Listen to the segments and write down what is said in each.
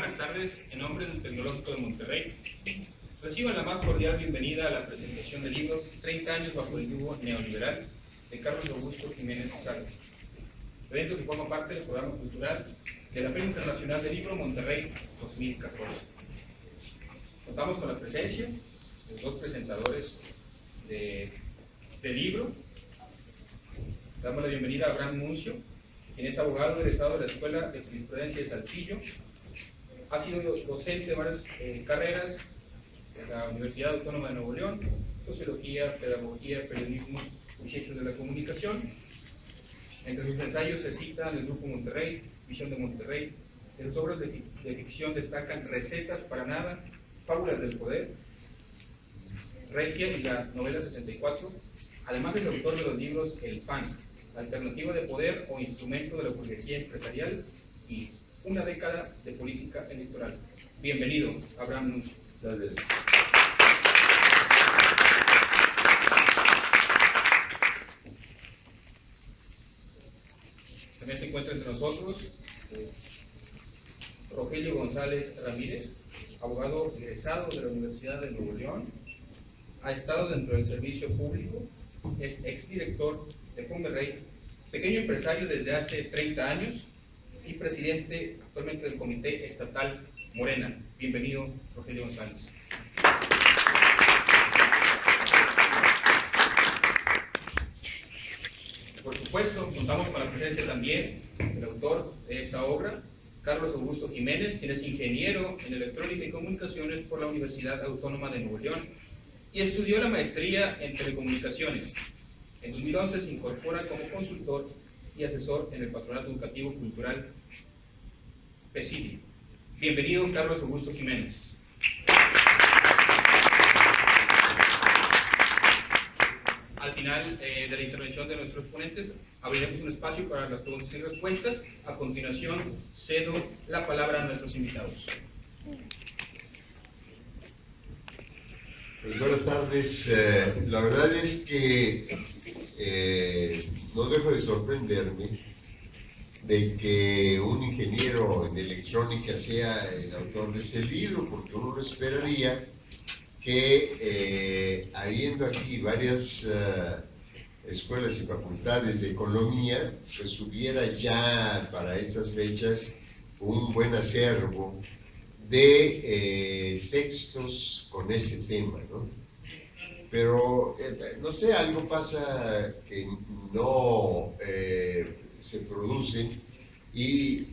buenas tardes. En nombre del Tecnológico de Monterrey, reciban la más cordial bienvenida a la presentación del libro 30 años bajo el yugo neoliberal de Carlos Augusto Jiménez Salga, evento que forma parte del programa cultural de la Feria Internacional del Libro Monterrey 2014. Contamos con la presencia de los dos presentadores del libro. Damos la bienvenida a Abraham Nuncio, quien es abogado egresado de la Escuela de Jurisprudencia de Saltillo. Ha sido docente de varias carreras en la Universidad Autónoma de Nuevo León, Sociología, Pedagogía, Periodismo y Ciencias de la Comunicación. Entre sus ensayos se citan el Grupo Monterrey, Visión de Monterrey. De sus obras de ficción destacan Recetas para Nada, Fábulas del Poder, Regia y la novela 64. Además es autor de los libros El PAN, Alternativa de Poder o Instrumento de la Burguesía Empresarial y Una década de política electoral. Bienvenido, Abraham Nuncio. Gracias. También se encuentra entre nosotros Rogelio González Ramírez, abogado egresado de la Universidad de Nuevo León. Ha estado dentro del servicio público, es exdirector de Fonderrey, pequeño empresario desde hace 30 años y presidente actualmente del Comité Estatal Morena. Bienvenido, Rogelio González. Por supuesto, contamos con la presencia también del autor de esta obra, Carlos Augusto Jiménez, quien es ingeniero en electrónica y comunicaciones por la Universidad Autónoma de Nuevo León y estudió la maestría en telecomunicaciones. En 2011 se incorpora como consultor y asesor en el Patronato Educativo Cultural PESIDI. Bienvenido, Carlos Augusto Jiménez. Al final de la intervención de nuestros ponentes, abriremos un espacio para las preguntas y respuestas. A continuación, cedo la palabra a nuestros invitados. Pues buenas tardes. La verdad es que no dejo de sorprenderme de que un ingeniero en electrónica sea el autor de ese libro, porque uno no esperaría que habiendo aquí varias escuelas y facultades de economía, pues hubiera ya para esas fechas un buen acervo de textos con este tema, ¿no? Pero, no sé, algo pasa que no se producen y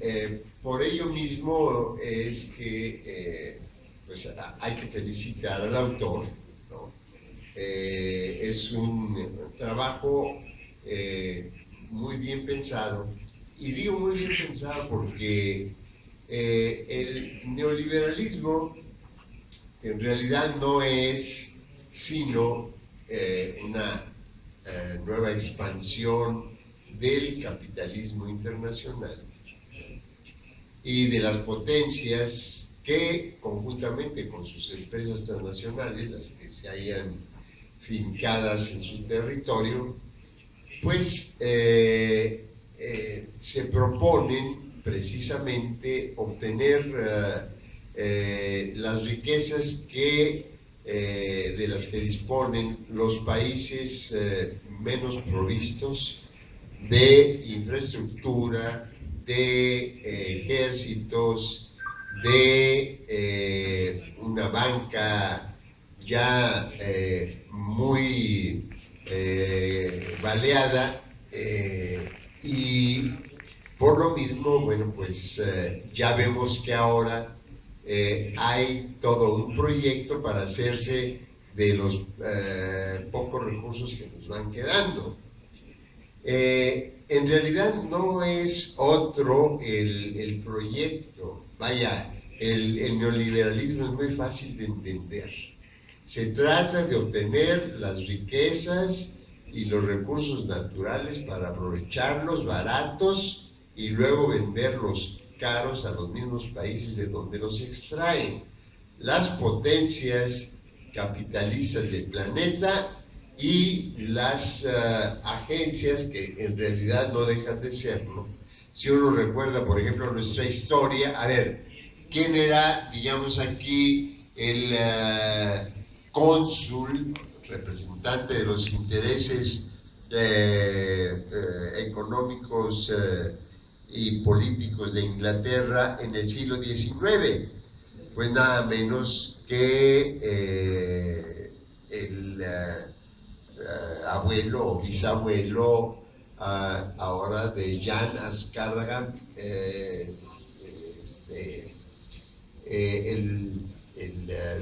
por ello mismo es que pues hay que felicitar al autor, ¿no? Es un trabajo muy bien pensado, y digo muy bien pensado porque el neoliberalismo en realidad no es sino una nueva expansión del capitalismo internacional y de las potencias que, conjuntamente con sus empresas transnacionales, las que se hayan fincadas en su territorio, pues se proponen precisamente obtener las riquezas de las que disponen los países menos provistos de infraestructura, de ejércitos, de una banca ya muy baleada, y por lo mismo, bueno, pues ya vemos que ahora hay todo un proyecto para hacerse de los pocos recursos que nos van quedando. En realidad no es otro el proyecto. Vaya, el neoliberalismo es muy fácil de entender. Se trata de obtener las riquezas y los recursos naturales para aprovecharlos baratos y luego venderlos caros a los mismos países de donde los extraen. Las potencias capitalistas del planeta y las agencias que en realidad no dejan de serlo. Si uno recuerda, por ejemplo, nuestra historia, a ver, quién era, digamos aquí, el cónsul, representante de los intereses económicos y políticos de Inglaterra en el siglo XIX. Pues nada menos que el abuelo o bisabuelo ahora de Jan Azcárraga, el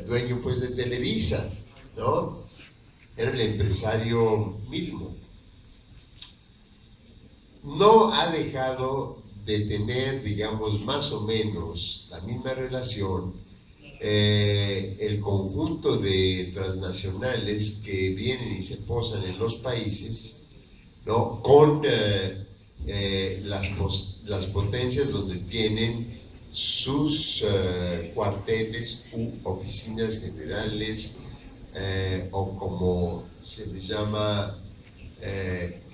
dueño pues de Televisa, ¿no? Era el empresario mismo. No ha dejado de tener, digamos, más o menos la misma relación el conjunto de transnacionales que vienen y se posan en los países, ¿no? Con las potencias donde tienen sus cuarteles u oficinas generales, o como se les llama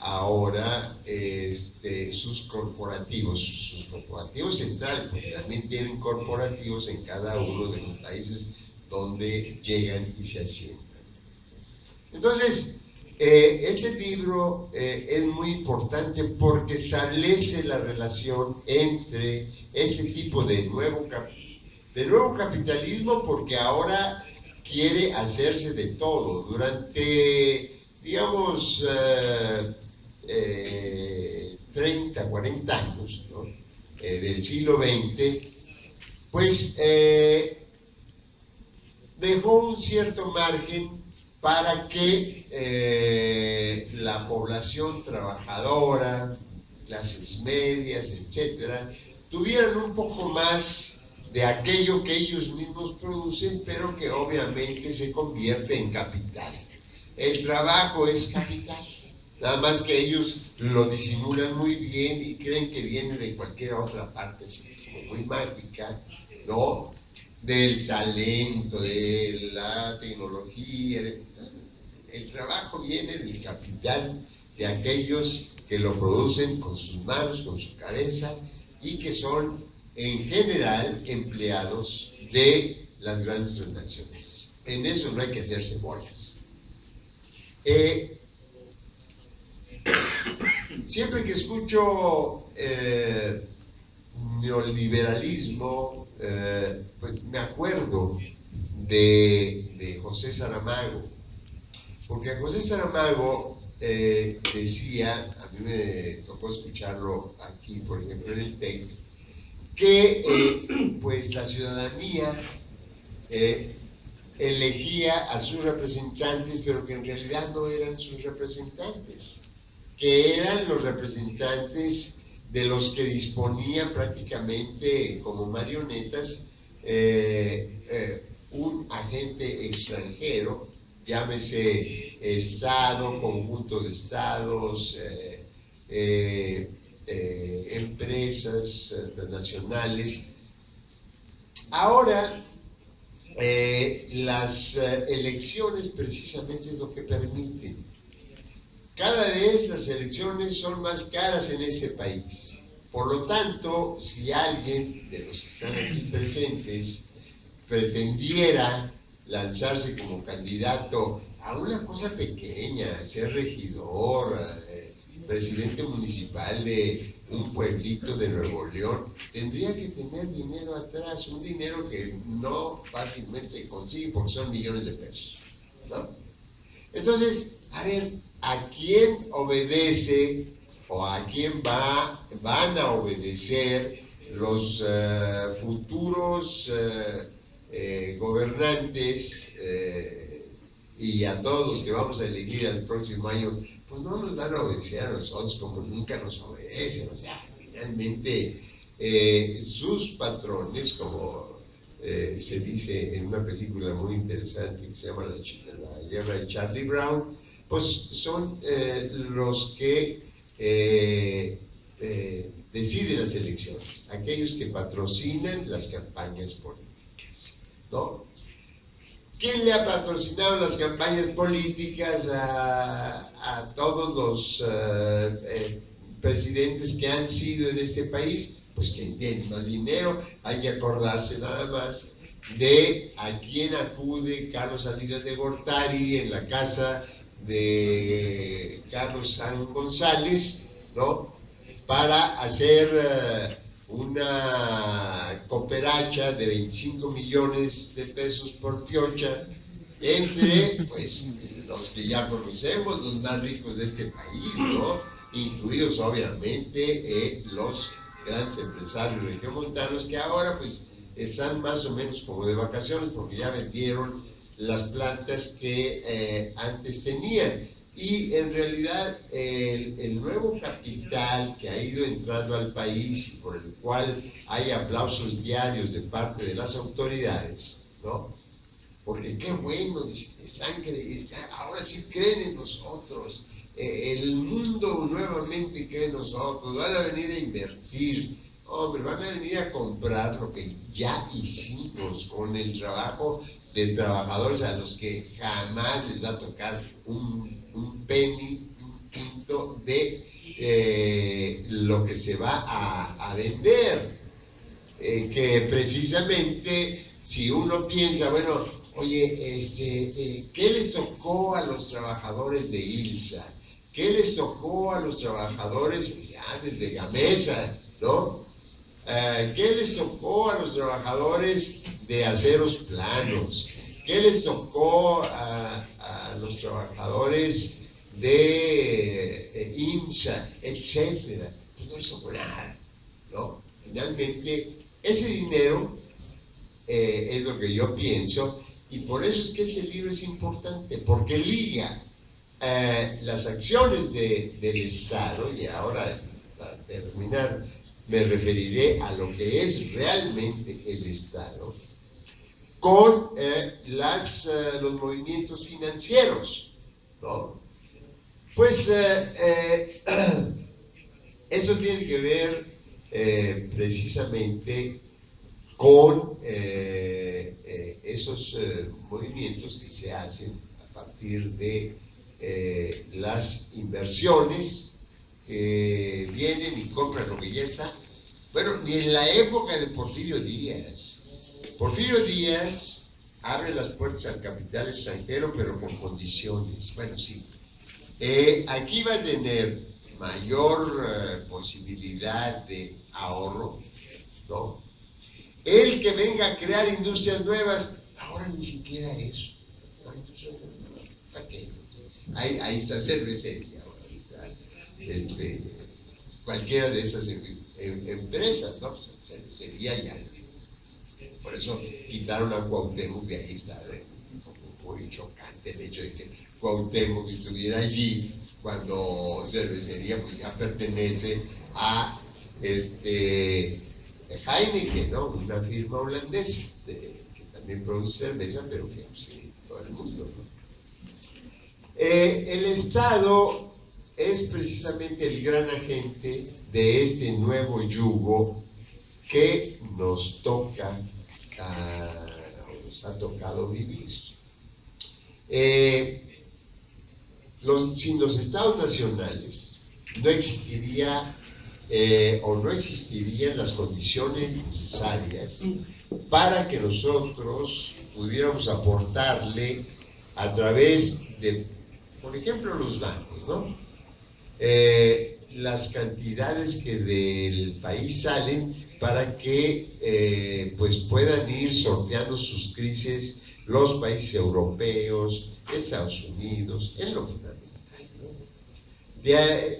ahora, sus corporativos centrales, porque también tienen corporativos en cada uno de los países donde llegan y se asientan. Entonces, este libro es muy importante porque establece la relación entre este tipo de nuevo capitalismo, porque ahora quiere hacerse de todo. Durante, digamos, 30, 40 años, ¿no? Del siglo XX, pues dejó un cierto margen para que la población trabajadora, clases medias, etcétera, tuvieran un poco más de aquello que ellos mismos producen, pero que obviamente se convierte en capital. El trabajo es capital, nada más que ellos lo disimulan muy bien y creen que viene de cualquier otra parte, como muy mágica, ¿no? Del talento, de la tecnología. El trabajo viene del capital de aquellos que lo producen con sus manos, con su cabeza, y que son en general empleados de las grandes transnacionales. En eso no hay que hacerse bolas. Siempre que escucho neoliberalismo, pues me acuerdo de José Saramago, porque José Saramago decía, a mí me tocó escucharlo aquí, por ejemplo, en el TEC, que pues la ciudadanía elegía a sus representantes, pero que en realidad no eran sus representantes, que eran los representantes de los que disponía prácticamente como marionetas un agente extranjero, llámese Estado, conjunto de estados, empresas transnacionales. Ahora, las elecciones precisamente es lo que permiten. Cada vez las elecciones son más caras en este país. Por lo tanto, si alguien de los que están aquí presentes pretendiera lanzarse como candidato a una cosa pequeña, ser regidor, presidente municipal de un pueblito de Nuevo León, tendría que tener dinero atrás, un dinero que no fácilmente se consigue porque son millones de pesos, ¿no? Entonces, a ver, ¿a quién obedece o a quién van a obedecer los futuros gobernantes y a todos los que vamos a elegir el próximo año? Pues no nos van a obedecer a nosotros como nunca nos obedecen. O sea, finalmente sus patrones, como se dice en una película muy interesante que se llama La Guerra de Charlie Brown, pues son los que deciden las elecciones, aquellos que patrocinan las campañas políticas, ¿no? ¿Quién le ha patrocinado las campañas políticas a todos los presidentes que han sido en este país? pues quien tiene más dinero. Hay que acordarse nada más de a quién acude Carlos Salinas de Gortari en la casa de Carlos San González, ¿no? Para hacer una cooperacha de 25 millones de pesos por piocha entre, pues, los que ya conocemos, los más ricos de este país, ¿no? Incluidos, obviamente, los grandes empresarios regiomontanos que ahora, pues, están más o menos como de vacaciones porque ya vendieron las plantas que antes tenían. Y en realidad el nuevo capital que ha ido entrando al país y por el cual hay aplausos diarios de parte de las autoridades, ¿no? Porque qué bueno, ahora sí creen en nosotros, el mundo nuevamente cree en nosotros, van a venir a invertir, hombre, van a venir a comprar lo que ya hicimos con el trabajo de trabajadores a los que jamás les va a tocar un penny, un quinto de lo que se va a vender. Que precisamente, si uno piensa, bueno, oye, ¿qué les tocó a los trabajadores de ILSA? ¿Qué les tocó a los trabajadores ya desde Gamesa, ¿no? ¿Qué les tocó a los trabajadores de Aceros Planos? ¿Qué les tocó a los trabajadores de IMSA, etcétera? Pues no les tocó nada, ¿no? Finalmente, ese dinero es lo que yo pienso, y por eso es que ese libro es importante, porque liga las acciones del Estado, y ahora, para terminar, me referiré a lo que es realmente el Estado, con los movimientos financieros, ¿no? Pues eso tiene que ver precisamente con esos movimientos que se hacen a partir de las inversiones que vienen y compran lo que ya está. Bueno, ni en la época de Porfirio Díaz. Porfirio Díaz abre las puertas al capital extranjero, pero con condiciones. Bueno, sí. Aquí va a tener mayor posibilidad de ahorro, ¿no? El que venga a crear industrias nuevas, ahora ni siquiera eso. ¿Para qué? Ahí está cervecería, cualquiera de esas empresas, ¿no? Cervecería ya. Por eso quitaron a Cuauhtémoc de ahí, está muy chocante el hecho de que Cuauhtémoc estuviera allí cuando cervecería pues ya pertenece a Heineken, ¿no? Una firma holandesa que también produce cerveza, pero que sí, todo el mundo, ¿no? El Estado es precisamente el gran agente de este nuevo yugo que nos toca, nos ha tocado vivir. Sin los estados nacionales no existiría o no existirían las condiciones necesarias para que nosotros pudiéramos aportarle a través de, por ejemplo, los bancos, ¿no? Las cantidades que del país salen para que pues puedan ir sorteando sus crisis los países europeos, Estados Unidos, en lo fundamental, ¿no?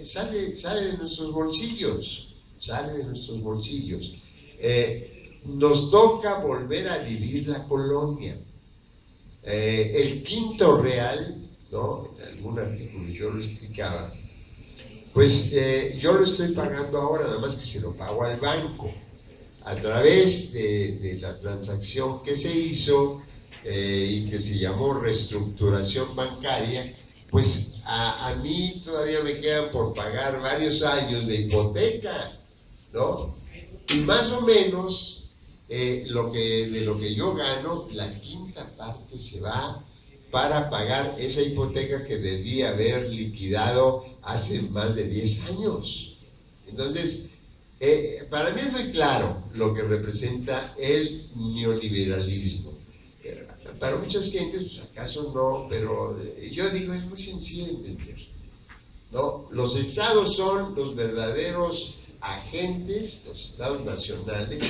Sale de nuestros bolsillos, sale de nuestros bolsillos. Nos toca volver a vivir la colonia. El quinto real, ¿no? En algún artículo yo lo explicaba, pues yo lo estoy pagando ahora, nada más que se lo pago al banco a través de la transacción que se hizo y que se llamó reestructuración bancaria. Pues a mí todavía me quedan por pagar varios años de hipoteca, ¿no? Y más o menos de lo que yo gano, la quinta parte se va para pagar esa hipoteca que debía haber liquidado hace más de 10 años. Entonces, Para mí es muy claro lo que representa el neoliberalismo. Para muchas gentes, pues acaso no, pero yo digo, es muy sencillo de entender, ¿no? Los estados son los verdaderos agentes, los estados nacionales,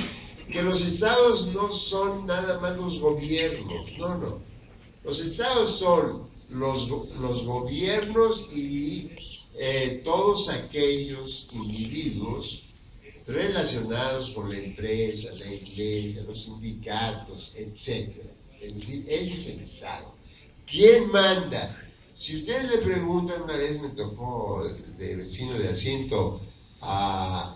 que los estados no son nada más los gobiernos, no. Los estados son los gobiernos y todos aquellos individuos relacionados con la empresa, la iglesia, los sindicatos, etc. Es decir, ese es el Estado. ¿Quién manda? Si ustedes le preguntan, una vez me tocó de vecino de asiento a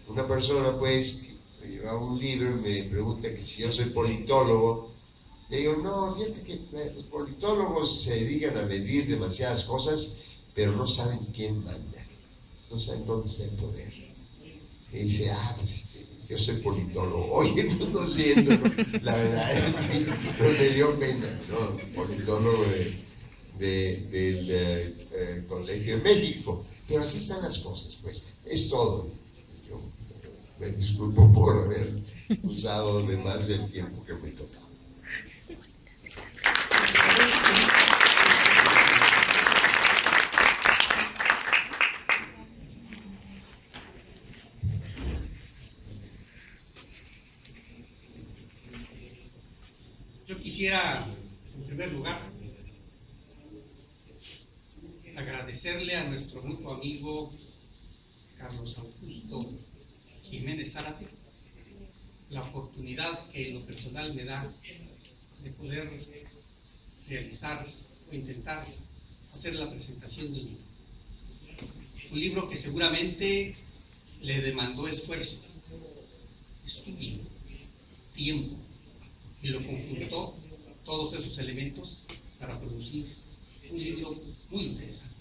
una persona, pues, que llevaba un libro y me pregunta que si yo soy politólogo. Le digo, no, fíjate que los politólogos se dedican a medir demasiadas cosas, pero no saben quién manda, no saben dónde está el poder. Y dice, pues yo soy politólogo. Oye, pues no siento, ¿no? La verdad, sí, pero me dio pena, ¿no? Politólogo del Colegio de México. Pero así están las cosas, pues, es todo. Yo me disculpo por haber usado de más del tiempo que me toca. Yo quisiera, en primer lugar, agradecerle a nuestro mutuo amigo Carlos Augusto Jiménez Zárate la oportunidad que en lo personal me da de poder realizar o intentar hacer la presentación del libro. Un libro que seguramente le demandó esfuerzo, estudio, tiempo, y lo conjuntó todos esos elementos para producir un libro muy interesante.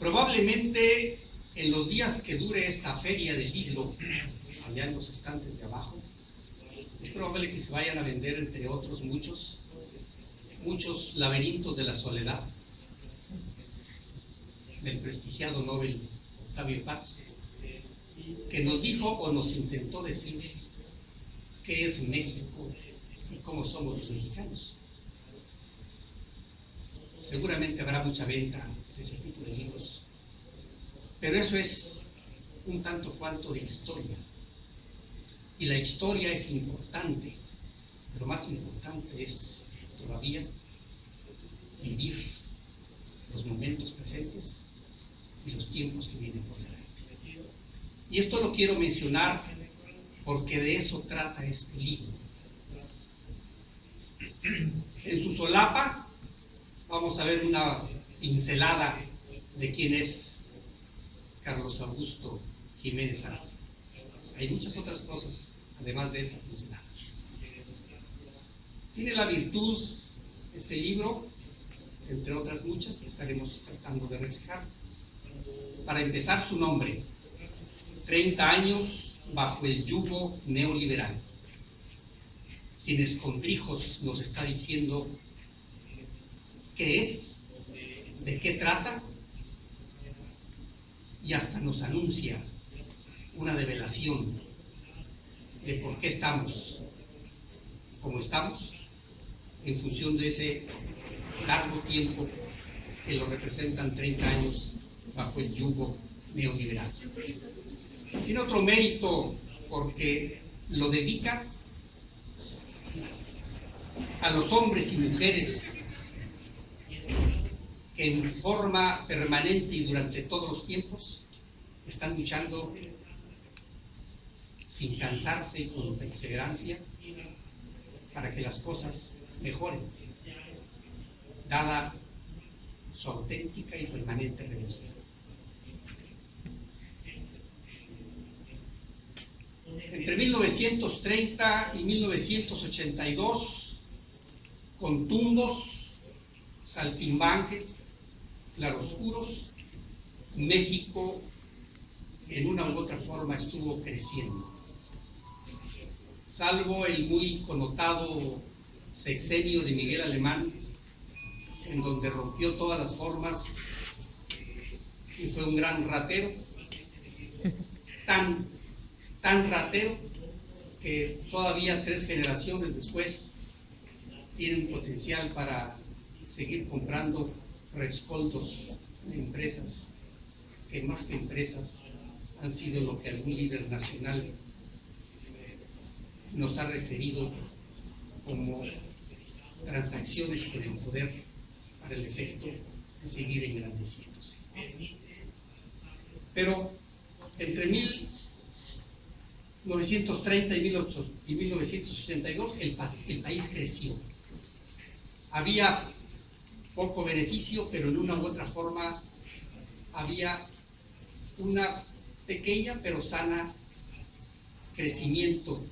Probablemente en los días que dure esta feria del libro, allá en los estantes de abajo, es probable que se vayan a vender, entre otros muchos laberintos de la soledad, del prestigiado Nobel Octavio Paz, que nos dijo o nos intentó decir qué es México y cómo somos los mexicanos. Seguramente habrá mucha venta de ese tipo de libros, pero eso es un tanto cuanto de historia. Y la historia es importante, pero más importante es todavía vivir los momentos presentes y los tiempos que vienen por delante. Y esto lo quiero mencionar porque de eso trata este libro. En su solapa vamos a ver una pincelada de quién es Carlos Augusto Jiménez Zárate. Hay muchas otras cosas, además de esta pincelada. Tiene la virtud, este libro, entre otras muchas, que estaremos tratando de reflejar. Para empezar, su nombre: 30 años bajo el yugo neoliberal. Sin escondrijos nos está diciendo qué es, de qué trata, y hasta nos anuncia una develación de por qué estamos como estamos, en función de ese largo tiempo que lo representan 30 años bajo el yugo neoliberal. Tiene otro mérito porque lo dedica a los hombres y mujeres que en forma permanente y durante todos los tiempos están luchando sin cansarse y con perseverancia para que las cosas mejoren, dada su auténtica y permanente religión. Entre 1930 y 1982, con tumbos, saltimbanques, claroscuros, México en una u otra forma estuvo creciendo. Salvo el muy connotado sexenio de Miguel Alemán, en donde rompió todas las formas y fue un gran ratero, tan ratero que todavía 3 generaciones después tienen potencial para seguir comprando rescoldos de empresas que más que empresas han sido lo que algún líder nacional nos ha referido como transacciones con el poder para el efecto de seguir engrandeciéndose. Pero entre 1930 y 1982 el país creció. Había poco beneficio, pero en una u otra forma había una pequeña pero sana crecimiento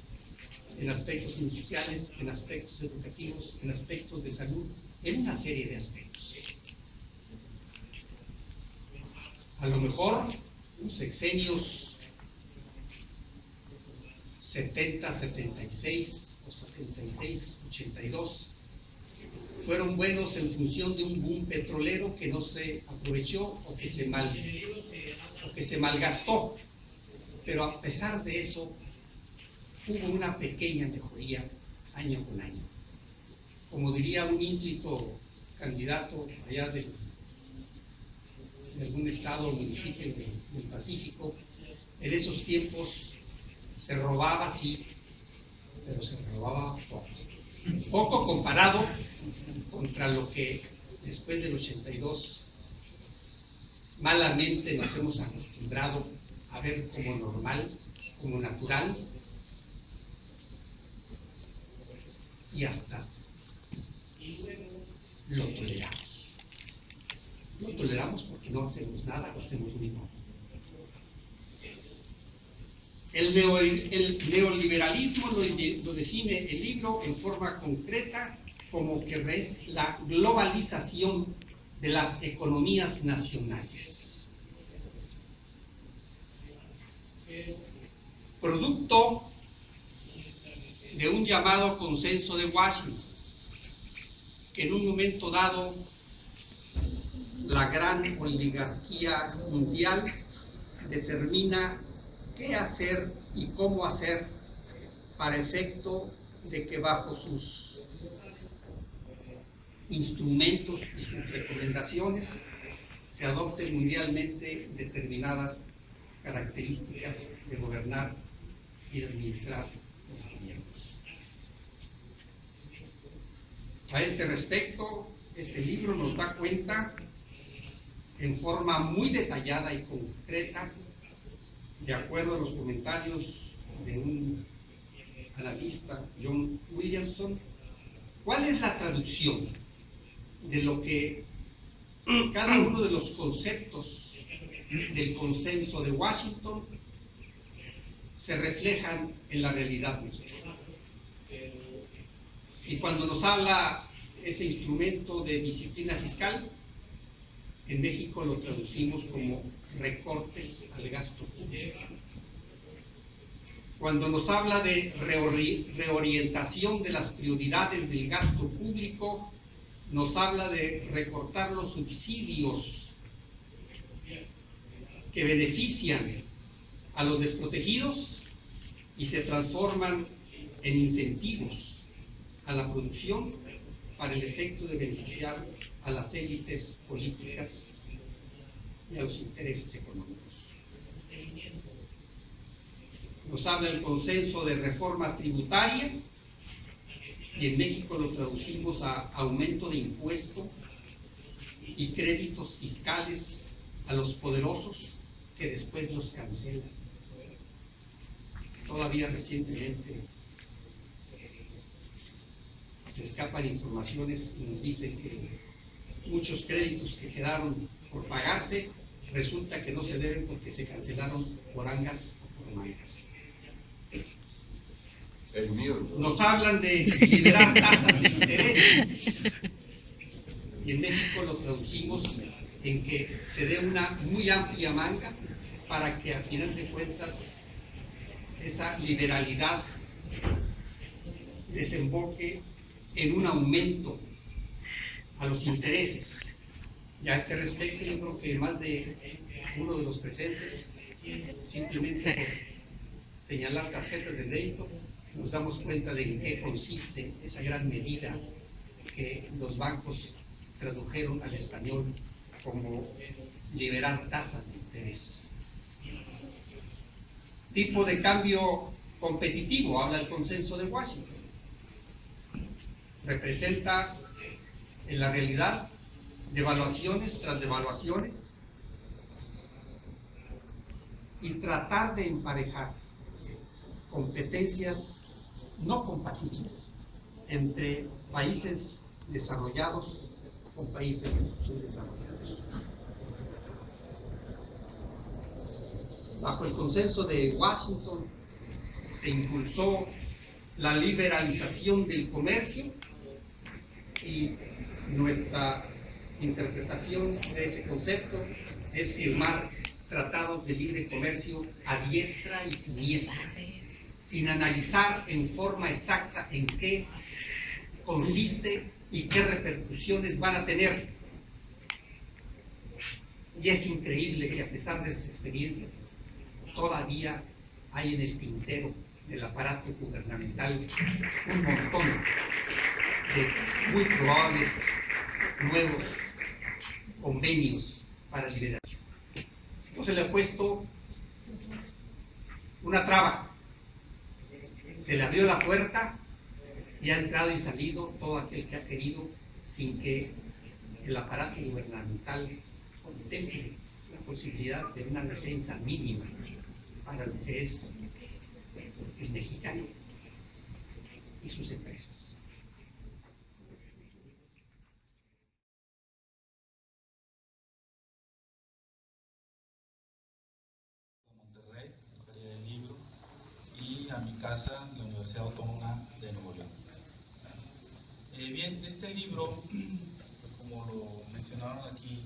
en aspectos industriales, en aspectos educativos, en aspectos de salud, en una serie de aspectos. A lo mejor los sexenios 70, 76 o 76, 82 fueron buenos en función de un boom petrolero que no se aprovechó o que se malgastó. Pero a pesar de eso, hubo una pequeña mejoría año con año. Como diría un ínclito candidato allá de algún estado o municipio del Pacífico, en esos tiempos se robaba, sí, pero se robaba poco. Poco comparado contra lo que después del 82 malamente nos hemos acostumbrado a ver como normal, como natural, y hasta lo toleramos. Lo toleramos porque no hacemos nada, o hacemos muy poco. El neoliberalismo lo define el libro en forma concreta como que es la globalización de las economías nacionales. Producto de un llamado consenso de Washington, que en un momento dado la gran oligarquía mundial determina qué hacer y cómo hacer para efecto de que bajo sus instrumentos y sus recomendaciones se adopten mundialmente determinadas características de gobernar y de administrar los gobiernos. A este respecto, este libro nos da cuenta en forma muy detallada y concreta, de acuerdo a los comentarios de un analista, John Williamson, cuál es la traducción de lo que cada uno de los conceptos del consenso de Washington se reflejan en la realidad mexicana. Y cuando nos habla ese instrumento de disciplina fiscal, en México lo traducimos como recortes al gasto público. Cuando nos habla de reorientación de las prioridades del gasto público, nos habla de recortar los subsidios que benefician a los desprotegidos y se transforman en incentivos a la producción para el efecto de beneficiar a las élites políticas y a los intereses económicos. Nos habla el consenso de reforma tributaria y en México lo traducimos a aumento de impuesto y créditos fiscales a los poderosos que después los cancelan. Todavía recientemente se escapan informaciones y nos dicen que muchos créditos que quedaron por pagarse resulta que no se deben porque se cancelaron por angas o por mangas. El mío, ¿no? Nos hablan de liberar tasas de intereses y en México lo traducimos en que se dé una muy amplia manga para que a final de cuentas esa liberalidad desemboque en un aumento a los intereses Y a este respecto, yo creo que más de uno de los presentes, simplemente por señalar tarjetas de débito, nos damos cuenta de en qué consiste esa gran medida que los bancos tradujeron al español como liberar tasas de interés. Tipo de cambio competitivo, habla el consenso de Washington. Representa en la realidad devaluaciones tras devaluaciones y tratar de emparejar competencias no compatibles entre países desarrollados con países subdesarrollados. Bajo el consenso de Washington se impulsó la liberalización del comercio y nuestra interpretación de ese concepto es firmar tratados de libre comercio a diestra y siniestra, sin analizar en forma exacta en qué consiste y qué repercusiones van a tener. Y es increíble que a pesar de las experiencias, todavía hay en el tintero del aparato gubernamental un montón de muy probables nuevos convenios para liberación. No se le ha puesto una traba, se le abrió la puerta y ha entrado y salido todo aquel que ha querido sin que el aparato gubernamental contemple la posibilidad de una defensa mínima para lo que es el mexicano y sus empresas. Monterrey, la Feria del Libro, y a mi casa, la Universidad Autónoma de Nuevo León. Bien, este libro, pues como lo mencionaron aquí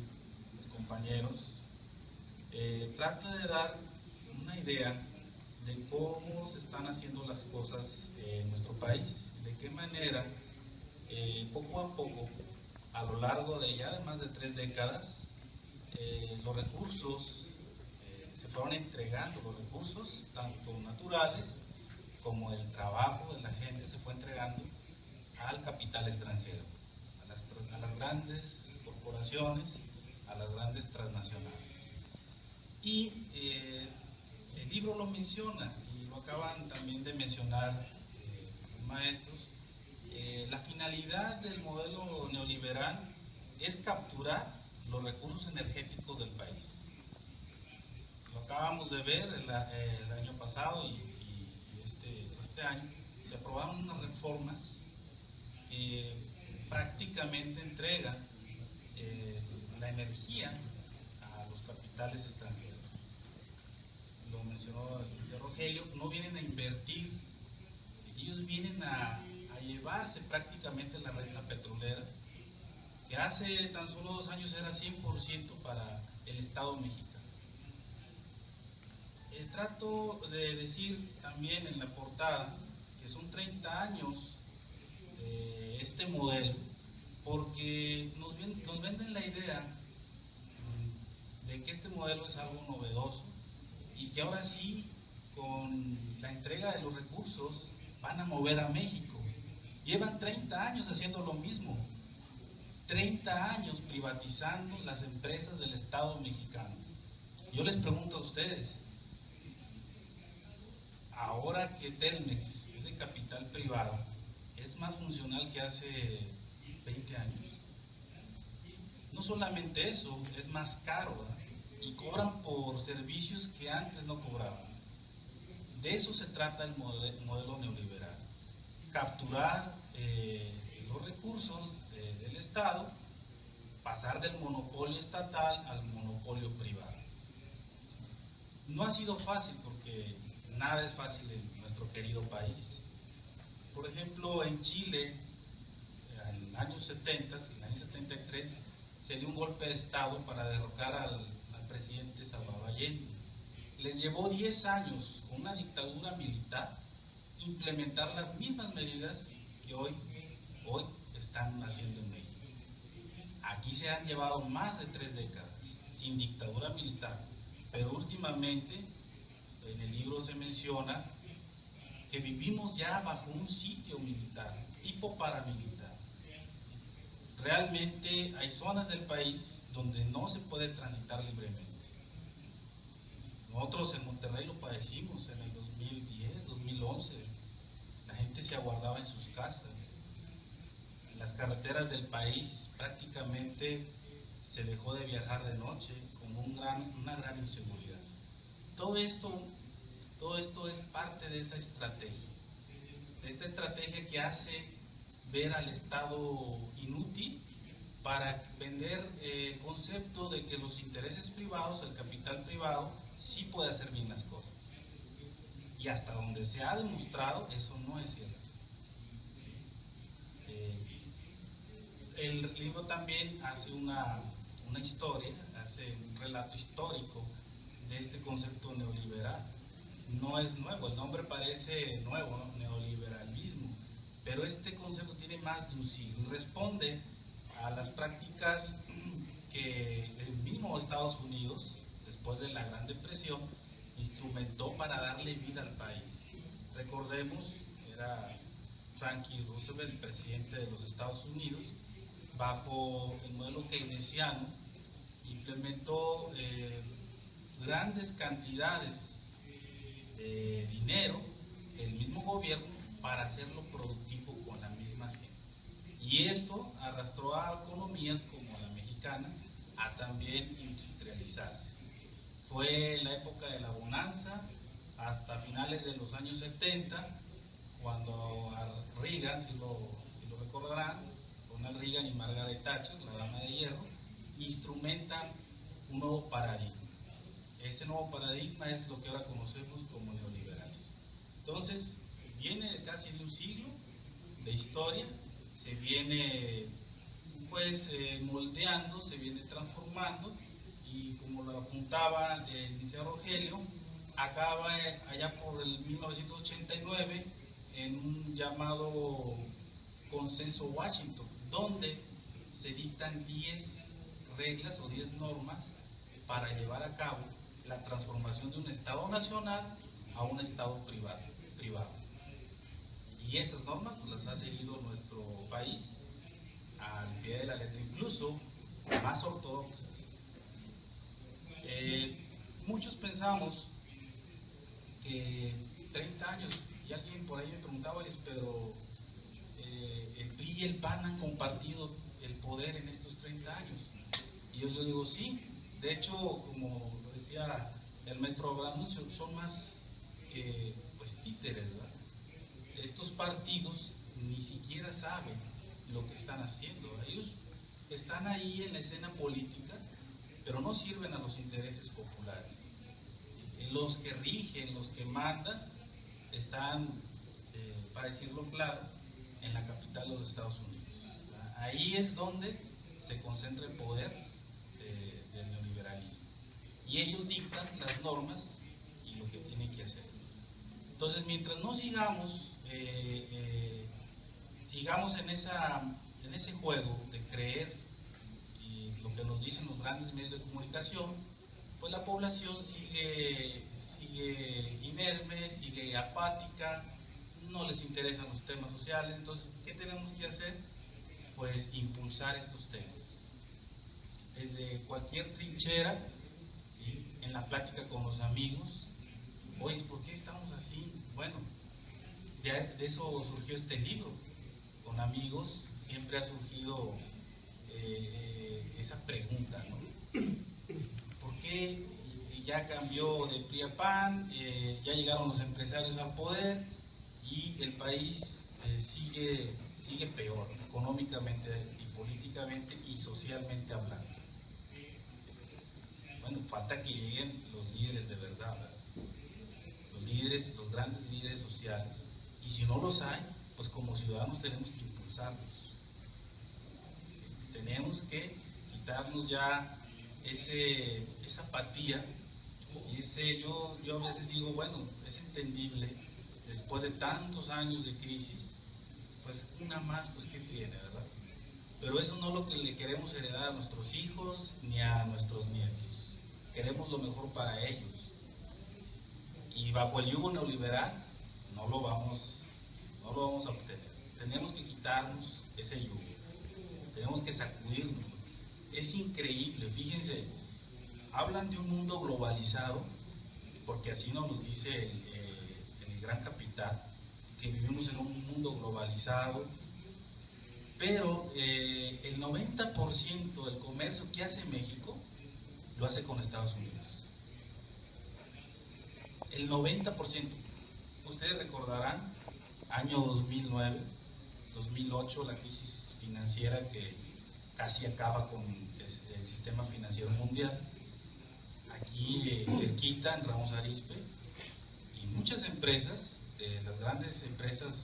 los compañeros, trata de dar una idea de cómo se están haciendo las cosas en nuestro país, de qué manera poco a poco, a lo largo de ya de más de 3 décadas, los recursos se fueron entregando, los recursos tanto naturales como el trabajo de la gente se fue entregando al capital extranjero, a las grandes corporaciones, a las grandes transnacionales. Y el libro lo menciona, y lo acaban también de mencionar los maestros, la finalidad del modelo neoliberal es capturar los recursos energéticos del país. Lo acabamos de ver el año pasado y este año, se aprobaron unas reformas que prácticamente entregan la energía a los capitales extranjeros. Lo mencionó el José Rogelio, no vienen a invertir, ellos vienen a llevarse prácticamente la renta petrolera, que hace tan solo 2 años era 100% para el Estado mexicano. Trato de decir también en la portada que son 30 años de este modelo, porque nos venden la idea de que este modelo es algo novedoso y que ahora sí, con la entrega de los recursos, van a mover a México. Llevan 30 años haciendo lo mismo, 30 años privatizando las empresas del Estado mexicano. Yo les pregunto a ustedes, ahora que Telmex es de capital privado, ¿es más funcional que hace 20 años? No solamente eso, es más caro, ¿verdad? Y cobran por servicios que antes no cobraban. De eso se trata el modelo neoliberal, capturar los recursos del Estado, pasar del monopolio estatal al monopolio privado. No ha sido fácil porque nada es fácil en nuestro querido país. Por ejemplo, en Chile, en el año 70, en el año 73, se dio un golpe de Estado para derrocar al presidente Salvador Allende. Les llevó 10 años con una dictadura militar implementar las mismas medidas que hoy están haciendo en México. Aquí se han llevado más de 3 décadas sin dictadura militar, pero últimamente en el libro se menciona que vivimos ya bajo un sitio militar, tipo paramilitar. Realmente hay zonas del país donde no se puede transitar libremente. Nosotros en Monterrey lo padecimos en el 2010, 2011. La gente se aguardaba en sus casas. En las carreteras del país prácticamente se dejó de viajar de noche con una gran inseguridad. Todo esto es parte de esa estrategia. De esta estrategia que hace ver al Estado inútil para vender el concepto de que los intereses privados, el capital privado, sí puede hacer bien las cosas. Y hasta donde se ha demostrado, eso no es cierto. El libro también hace una historia, hace un relato histórico de este concepto neoliberal. No es nuevo, el nombre parece nuevo, ¿no? Neoliberalismo, pero este concepto tiene más de un siglo y responde a las prácticas que el mismo Estados Unidos, después de la Gran Depresión, instrumentó para darle vida al país. Recordemos, era Franklin Roosevelt, el presidente de los Estados Unidos, bajo el modelo keynesiano, implementó grandes cantidades de dinero del mismo gobierno para hacerlo productivo con la misma gente. Y esto arrastró a economías como la mexicana a también industrializarse. Fue la época de la bonanza hasta finales de los años 70, cuando a Reagan, si lo recordarán, Ronald Reagan y Margaret Thatcher, la dama de hierro, instrumentan un nuevo paradigma. Ese nuevo paradigma es lo que ahora conocemos como neoliberalismo. Entonces, viene casi de un siglo de historia, se viene pues moldeando, se viene transformando, y como lo apuntaba el licenciado Rogelio, acaba allá por el 1989 en un llamado Consenso Washington, donde se dictan 10 reglas o 10 normas para llevar a cabo la transformación de un Estado nacional a un Estado privado. Y esas normas pues, las ha seguido nuestro país al pie de la letra, incluso más ortodoxas. Muchos pensamos que 30 años, y alguien por ahí me preguntaba, pero el PRI y el PAN han compartido el poder en estos 30 años. Y yo les digo, sí, de hecho, como lo decía el maestro Abraham, son más que pues títeres, ¿verdad? Estos partidos ni siquiera saben lo que están haciendo. Ellos están ahí en la escena política, pero no sirven a los intereses populares. Los que rigen, los que mandan, están, para decirlo claro, en la capital de los Estados Unidos. Ahí es donde se concentra el poder del neoliberalismo. Y ellos dictan las normas y lo que tienen que hacer. Entonces, mientras no sigamos en ese juego de creer y lo que nos dicen los grandes medios de comunicación, pues la población sigue inerme, sigue apática, no les interesan los temas sociales. Entonces, ¿qué tenemos que hacer? Pues impulsar estos temas. Desde cualquier trinchera, ¿sí? En la plática con los amigos, oye, ¿por qué estamos así? Bueno, ya de eso surgió este libro. Con amigos siempre ha surgido esa pregunta, ¿no? ¿Por qué ya cambió de PRI a PAN, ya llegaron los empresarios al poder y el país sigue peor, económicamente y políticamente y socialmente hablando? Bueno, falta que lleguen los líderes de verdad, ¿verdad? Los grandes líderes sociales. Y si no los hay, pues como ciudadanos tenemos que impulsarlos. Tenemos que quitarnos ya esa apatía y yo a veces digo, bueno, es entendible, después de tantos años de crisis, pues una más, pues ¿qué tiene, verdad? pero eso no es lo que le queremos heredar a nuestros hijos ni a nuestros nietos. Queremos lo mejor para ellos. Y bajo el yugo neoliberal no lo vamos a obtener. Tenemos que quitarnos ese yugo, tenemos que sacudirnos. Es increíble, fíjense, hablan de un mundo globalizado, porque así nos lo dice el gran capital, que vivimos en un mundo globalizado, pero el 90% del comercio que hace México lo hace con Estados Unidos. El 90%. Ustedes recordarán, año 2009, 2008, la crisis financiera que casi acaba con el sistema financiero mundial. Aquí cerquita, en Ramos Arizpe, y muchas empresas, las grandes empresas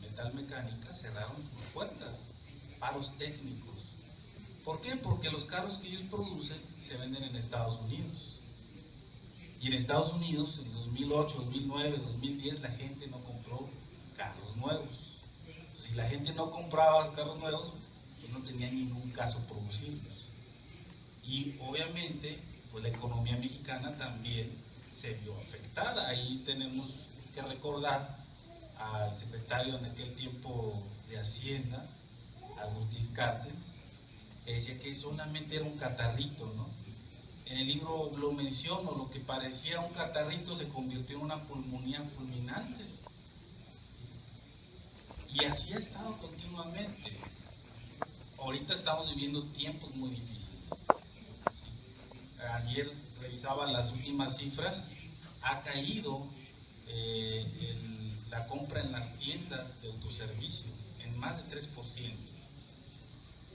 metalmecánicas, cerraron sus puertas, paros técnicos. ¿Por qué? Porque los carros que ellos producen se venden en Estados Unidos. Y en Estados Unidos, en 2008, 2009, 2010, la gente no compró carros nuevos. Si la gente no compraba carros nuevos, pues no tenía ningún caso producirlos. Y obviamente, pues la economía mexicana también se vio afectada. Ahí tenemos que recordar al secretario en aquel tiempo de Hacienda, Agustín Cárdenas, que decía que solamente era un catarrito, ¿no? En el libro lo menciono, lo que parecía un catarrito se convirtió en una pulmonía fulminante. Y así ha estado continuamente. Ahorita estamos viviendo tiempos muy difíciles. Ayer revisaba las últimas cifras, ha caído la compra en las tiendas de autoservicio en más de 3%.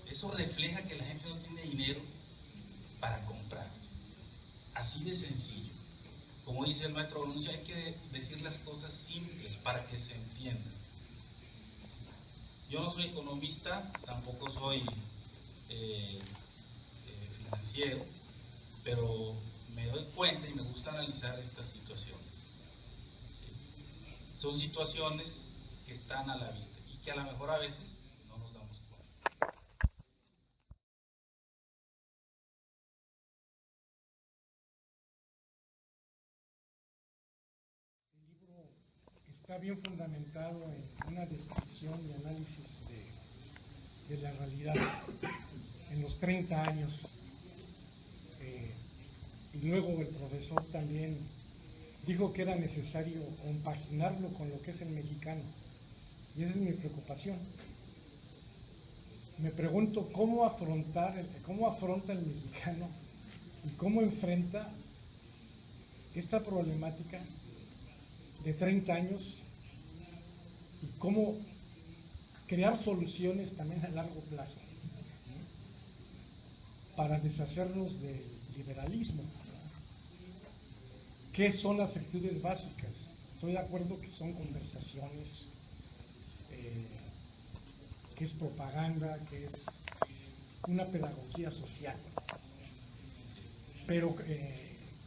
Eso refleja que la gente no tiene dinero para comprar. Así de sencillo. Como dice el maestro Bonucci, hay que decir las cosas simples para que se entiendan. Yo no soy economista, tampoco soy financiero, pero me doy cuenta y me gusta analizar estas situaciones. ¿Sí? Son situaciones que están a la vista y que a lo mejor a veces no nos damos cuenta. El libro está bien fundamentado en una descripción y análisis de la realidad en los 30 años. Y luego el profesor también dijo que era necesario compaginarlo con lo que es el mexicano. Y esa es mi preocupación. Me pregunto cómo afronta el mexicano y cómo enfrenta esta problemática de 30 años y cómo crear soluciones también a largo plazo, ¿sí?, para deshacernos del liberalismo. ¿Qué son las actitudes básicas? Estoy de acuerdo que son conversaciones, que es propaganda, que es una pedagogía social. Pero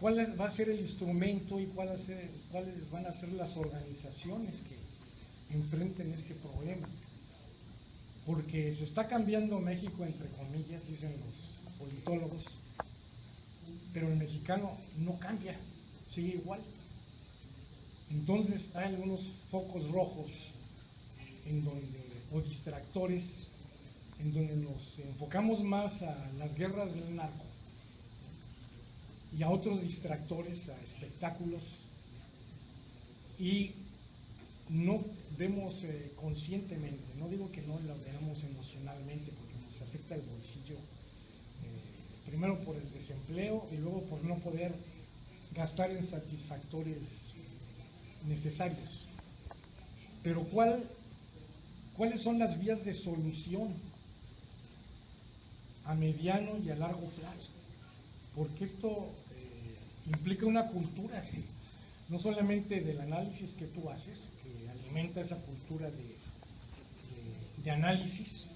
¿cuál va a ser el instrumento y cuáles van a ser las organizaciones que enfrenten este problema? Porque se está cambiando México, entre comillas, dicen los politólogos, pero el mexicano no cambia, sigue igual. Entonces hay algunos focos rojos o distractores en donde nos enfocamos más a las guerras del narco y a otros distractores, a espectáculos, y no vemos conscientemente, no digo que no lo veamos emocionalmente porque nos afecta el bolsillo, primero por el desempleo y luego por no poder gastar en satisfactores necesarios. Pero ¿cuáles son las vías de solución a mediano y a largo plazo? Porque esto implica una cultura, no solamente del análisis que tú haces, que alimenta esa cultura de análisis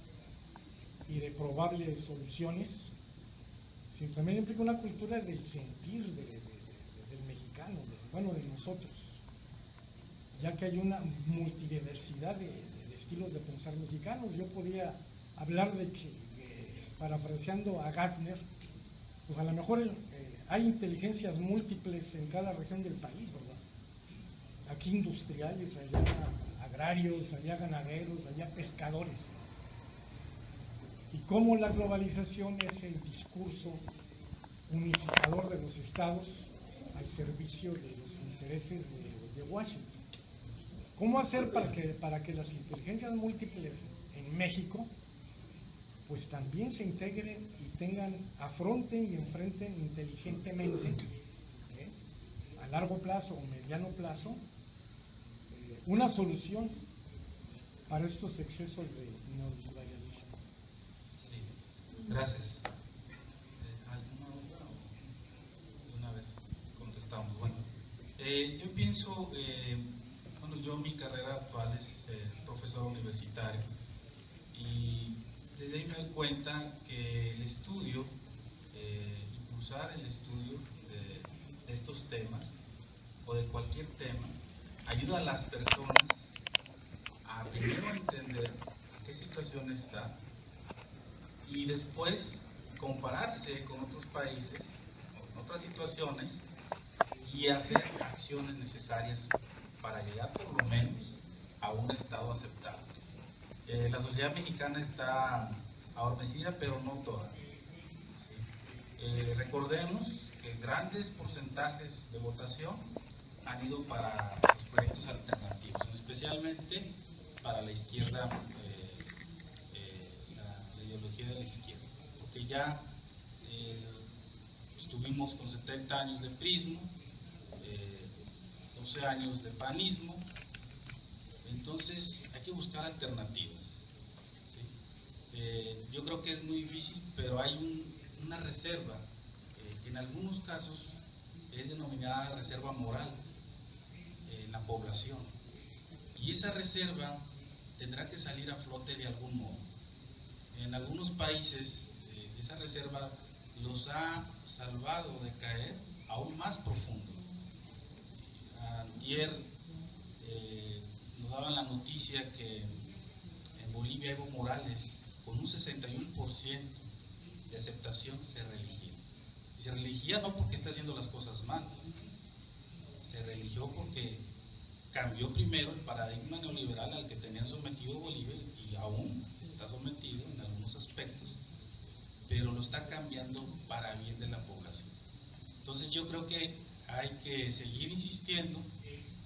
y de probables soluciones, sino también implica una cultura del sentir del mexicano, de nosotros, ya que hay una multidiversidad de estilos de pensar mexicanos. Yo podía hablar de que, parafraseando a Gardner, pues a lo mejor hay inteligencias múltiples en cada región del país, ¿verdad? Aquí industriales, allá agrarios, allá ganaderos, allá pescadores. Y cómo la globalización es el discurso unificador de los estados al servicio de los intereses de Washington. ¿Cómo hacer para que las inteligencias múltiples en México pues también se integren y afronten y enfrenten inteligentemente, a largo plazo o mediano plazo, una solución para estos excesos de neoliberalismo? Sí, gracias. ¿Alguna duda o una vez contestamos? Bueno, yo pienso, bueno, yo mi carrera actual es profesor universitario y desde ahí me doy cuenta que el estudio, impulsar el estudio de estos temas o de cualquier tema, ayuda a las personas a primero entender en qué situación está y después compararse con otros países, con otras situaciones y hacer acciones necesarias para llegar por lo menos a un estado aceptable. La sociedad mexicana está adormecida, pero no toda. ¿Sí? Recordemos que grandes porcentajes de votación han ido para los proyectos alternativos, especialmente para la izquierda, la ideología de la izquierda, porque ya estuvimos con 70 años de prismo, 12 años de panismo. Entonces hay que buscar alternativas, ¿sí? Yo creo que es muy difícil, pero hay una reserva que en algunos casos es denominada reserva moral en la población, y esa reserva tendrá que salir a flote de algún modo. En algunos países esa reserva los ha salvado de caer aún más profundo. Antier nos daban la noticia que en Bolivia Evo Morales, con un 61% de aceptación, se reeligió. Y se reeligió no porque está haciendo las cosas mal, se reeligió porque cambió primero el paradigma neoliberal al que tenía sometido Bolivia, y aún está sometido en algunos aspectos, pero lo está cambiando para bien de la población. Entonces yo creo que hay que seguir insistiendo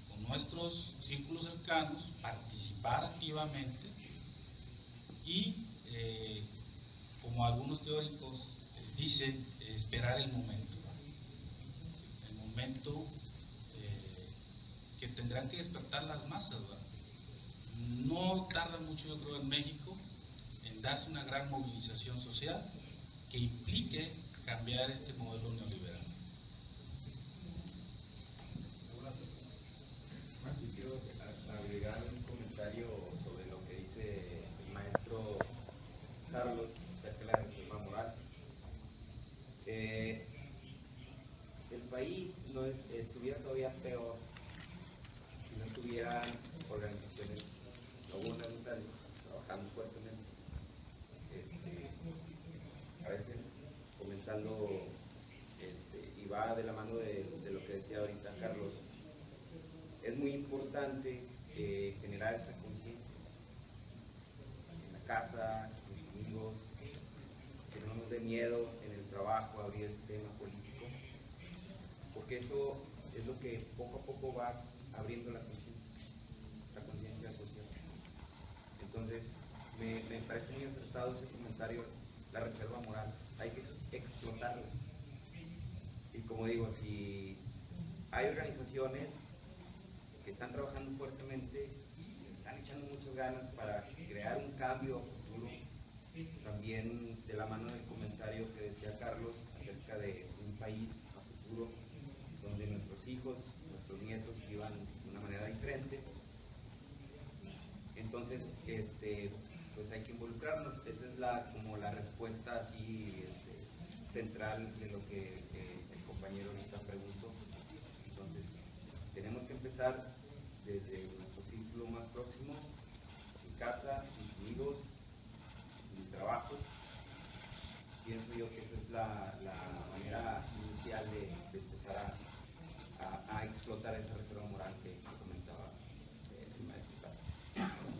con nuestros círculos cercanos, participar activamente y, como algunos teóricos dicen, esperar el momento. El momento que tendrán que despertar las masas, ¿verdad? No tarda mucho, yo creo, en México en darse una gran movilización social que implique cambiar este modelo neoliberal. Quiero agregar un comentario sobre lo que dice el maestro Carlos acerca de la reserva moral. El país estuviera todavía peor si no estuvieran organizaciones no gubernamentales trabajando fuertemente. A veces comentando, y va de la mano de lo que decía ahorita Carlos, es muy importante generar esa conciencia en la casa, con los amigos, que no nos dé miedo en el trabajo abrir el tema político, porque eso es lo que poco a poco va abriendo la conciencia social. Entonces me parece muy acertado ese comentario, la reserva moral, hay que explotarla. Y como digo, si hay organizaciones que están trabajando fuertemente, están echando muchas ganas para crear un cambio a futuro, también de la mano del comentario que decía Carlos acerca de un país a futuro donde nuestros hijos, nuestros nietos vivan de una manera diferente. Entonces, pues hay que involucrarnos. Esa es como la respuesta así central de lo que el compañero ahorita preguntó. Entonces, tenemos que empezar desde nuestro círculo más próximo, en casa, mis amigos, mis pienso yo que esa es la manera inicial de empezar a explotar esa reserva moral que comentaba el maestro Carlos.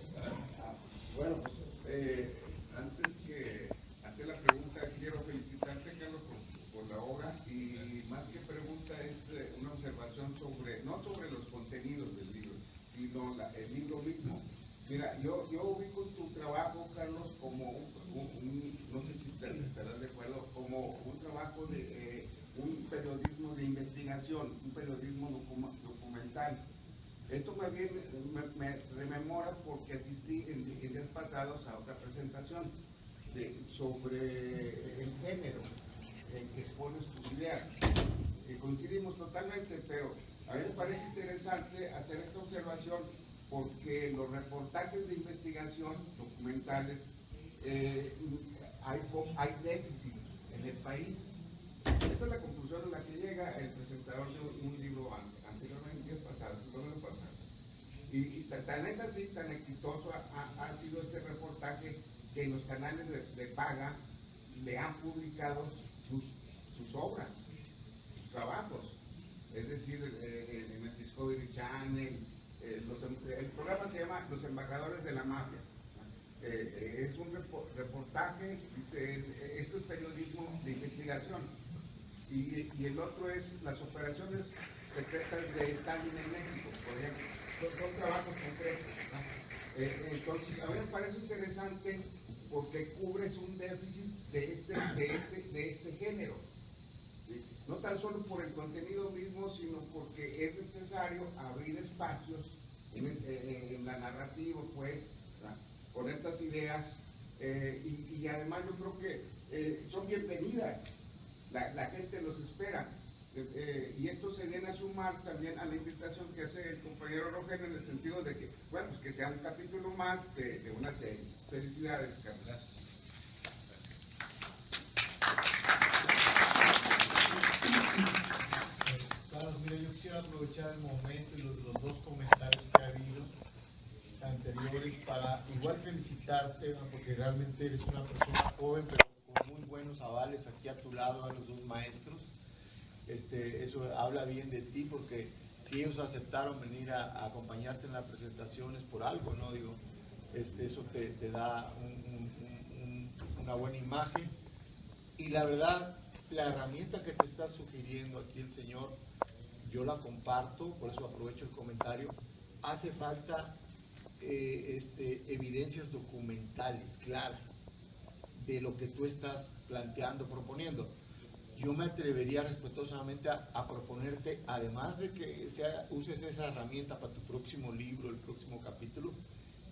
Bueno, pues antes que hacer la pregunta, quiero felicitarte, Carlos, por la obra, y más que pregunta es una observación sobre, no sobre los contenidos del libro, sino el libro mismo. Mira, yo ubico tu trabajo, Carlos, como no sé si estarás de acuerdo, como un trabajo de un periodismo de investigación, un periodismo documental. Esto más bien me rememora porque asistí en días pasados a otra presentación sobre el género en que expones tus ideas. Coincidimos totalmente, pero a mí me parece interesante hacer esta observación porque los reportajes de investigación documentales hay déficit en el país. Esa es la conclusión a la que llega el presentador de un libro anteriormente, días pasados, y tan es así, tan exitoso ha sido este reportaje que los canales de paga le han publicado sus obras, sus trabajos, es decir, en el Discovery Channel. El programa se llama Los Embajadores de la Mafia. Es un reportaje, dice, esto es periodismo de investigación, y el otro es las operaciones secretas de Stalin en México, por ejemplo. Son trabajos concretos, ¿no? Entonces, a mí me parece interesante porque cubres un déficit de este género, ¿sí? No tan solo por el contenido mismo, sino porque es necesario abrir espacios en la narrativa, pues, ¿verdad? Con estas ideas, y además yo creo que son bienvenidas, la gente los espera. Y esto se viene a sumar también a la invitación que hace el compañero Rogelio en el sentido de que, bueno, pues que sea un capítulo más de una serie. Felicidades, Carlos. Gracias. Carlos, mira, yo quisiera aprovechar el momento y los dos comentarios que ha habido anteriores para igual felicitarte, ¿no? Porque realmente eres una persona joven, pero con muy buenos avales aquí a tu lado, a los dos maestros. Eso habla bien de ti, porque si ellos aceptaron venir a acompañarte en la presentación es por algo, ¿no? Digo, eso te da una buena imagen, y la verdad, la herramienta que te está sugiriendo aquí el señor, yo la comparto, por eso aprovecho el comentario. Hace falta evidencias documentales claras de lo que tú estás planteando, proponiendo. Yo me atrevería respetuosamente a proponerte, además de que uses esa herramienta para tu próximo libro, el próximo capítulo,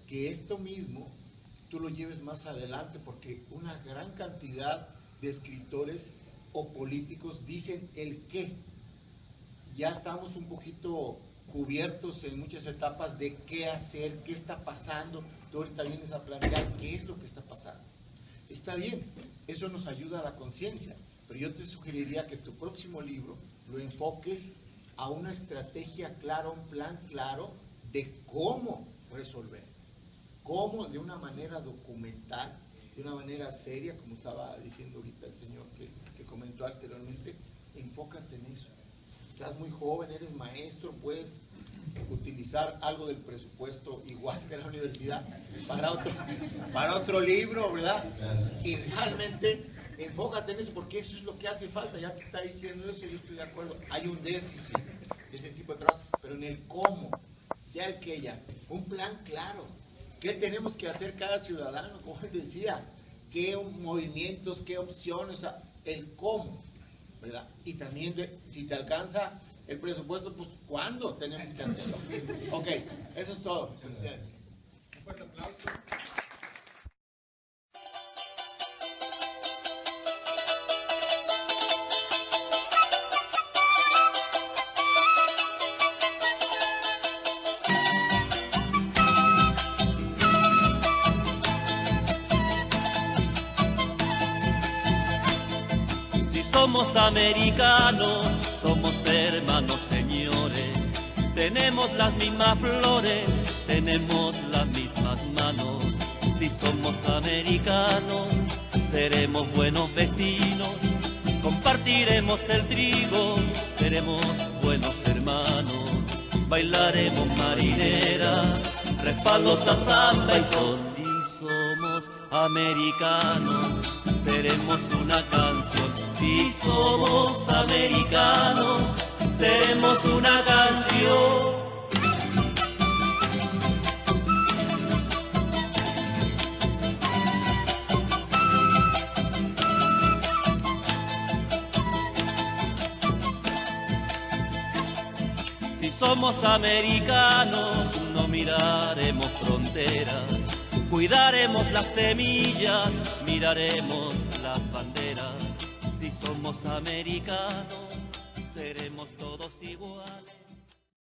que esto mismo tú lo lleves más adelante, porque una gran cantidad de escritores o políticos dicen el qué. Ya estamos un poquito cubiertos en muchas etapas de qué hacer, qué está pasando. Tú ahorita vienes a plantear qué es lo que está pasando. Está bien, eso nos ayuda a la conciencia, pero yo te sugeriría que tu próximo libro lo enfoques a una estrategia clara, un plan claro de cómo resolver, cómo de una manera documental, de una manera seria, como estaba diciendo ahorita el señor que comentó anteriormente. Enfócate en eso. Estás muy joven, eres maestro, puedes utilizar algo del presupuesto igual que la universidad para otro libro, ¿verdad? Y realmente enfócate en eso, porque eso es lo que hace falta. Ya te está diciendo eso, yo estoy de acuerdo. Hay un déficit de ese tipo de trabajo, pero en el cómo, ya el que ya, un plan claro. ¿Qué tenemos que hacer cada ciudadano? Como él decía, qué movimientos, qué opciones, o sea, el cómo, ¿verdad? Y también si te alcanza el presupuesto, pues ¿cuándo tenemos que hacerlo? Ok, eso es todo. Felicidades. Un fuerte aplauso. Somos americanos, somos hermanos, señores. Tenemos las mismas flores, tenemos las mismas manos. Si somos americanos, seremos buenos vecinos, compartiremos el trigo, seremos buenos hermanos, bailaremos marinera, respaldos a samba y son. Si somos americanos, seremos una canción. Si somos americanos, seremos una canción. Si somos americanos, no miraremos fronteras, cuidaremos las semillas, miraremos las banderas. Si somos americanos, seremos todos iguales.